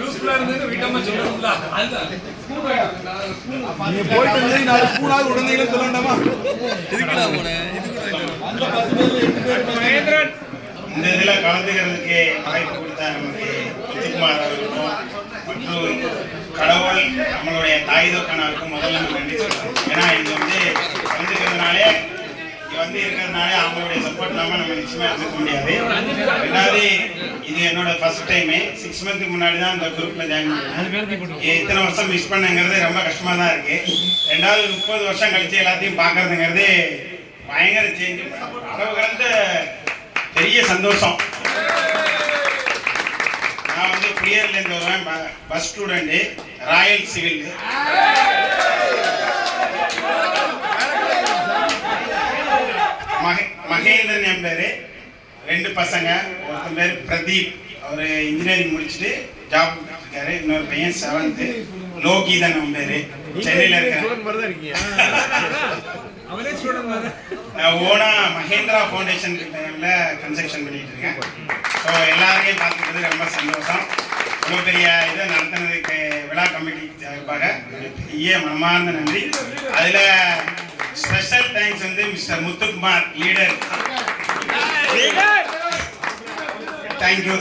யூஸ்ஃபுல்லா இருந்தது வீட்டம்மா சொல்லணும்ல அதுதான் நீங்க போயிட்டு வந்து 4 ஸ்பூனாவது உடனே சொல்ல வேண்டாமா? இதுக்குடா போனேன் இது கூட அந்த 10 பேர்ல 8 பேர் மகேந்திரன் இந்த இதில் கலந்துக்கிறதுக்கு வாய்ப்பு கொடுத்த நமக்கு முத்துக்குமார் அவர்களுக்கும் மற்றும் கடவுள் நம்மளுடைய தாய் தோக்கனாருக்கும் முதல்ல நம்ம நன்றி சொல்றோம். ஏன்னா இது வந்து கலந்துக்கிறதுனாலே இருக்கிறதுனாலே அவங்களுடைய சப்போர்ட் இல்லாமல் நம்ம நிச்சயமாக இருக்க முடியாது. ரெண்டாவது இது என்னோட ஃபர்ஸ்ட் டைமு 6 மந்த்துக்கு முன்னாடி தான் இந்த குரூப்பில் ஜாயின் பண்ணேன். இத்தனை வருஷம் மிஸ் பண்ணுங்கிறது ரொம்ப கஷ்டமாக தான் இருக்குது. ரெண்டாவது 30 வருஷம் கழிச்சு எல்லாத்தையும் பார்க்கறதுங்கிறது பயங்கர சேஞ்சு, அளவு கடந்த பெரிய சந்தோஷம். நான் வந்து குடியேறிலேருந்து வருவேன், bus student, royal civil. Mahendran என் பேர், 2 பசங்க. ஒருத்தன் பேர் பிரதீப், அவர் இன்ஜினியரிங் முடிச்சுட்டு ஜாப் இருக்காரு. இன்னொரு பையன் 7th லோகிதன் அவன் பேர், சென்னையில் இருக்காரு. ஓனா மகேந்திரா ஃபவுண்டேஷன் கன்ஸ்ட்ரக்ஷன் பண்ணிட்டு இருக்கேன். ஸோ எல்லாருமே பார்த்துக்கிறது ரொம்ப சந்தோஷம். இவ்வளோ பெரிய இதை நடத்தினதுக்கு விழா கமிட்டி சார்பாக பெரிய மனமார்ந்த நன்றி. அதில் ஸ்பெஷல் தேங்க்ஸ் வந்து மிஸ்டர் முத்துக்குமார் லீடர். தேங்க்யூ.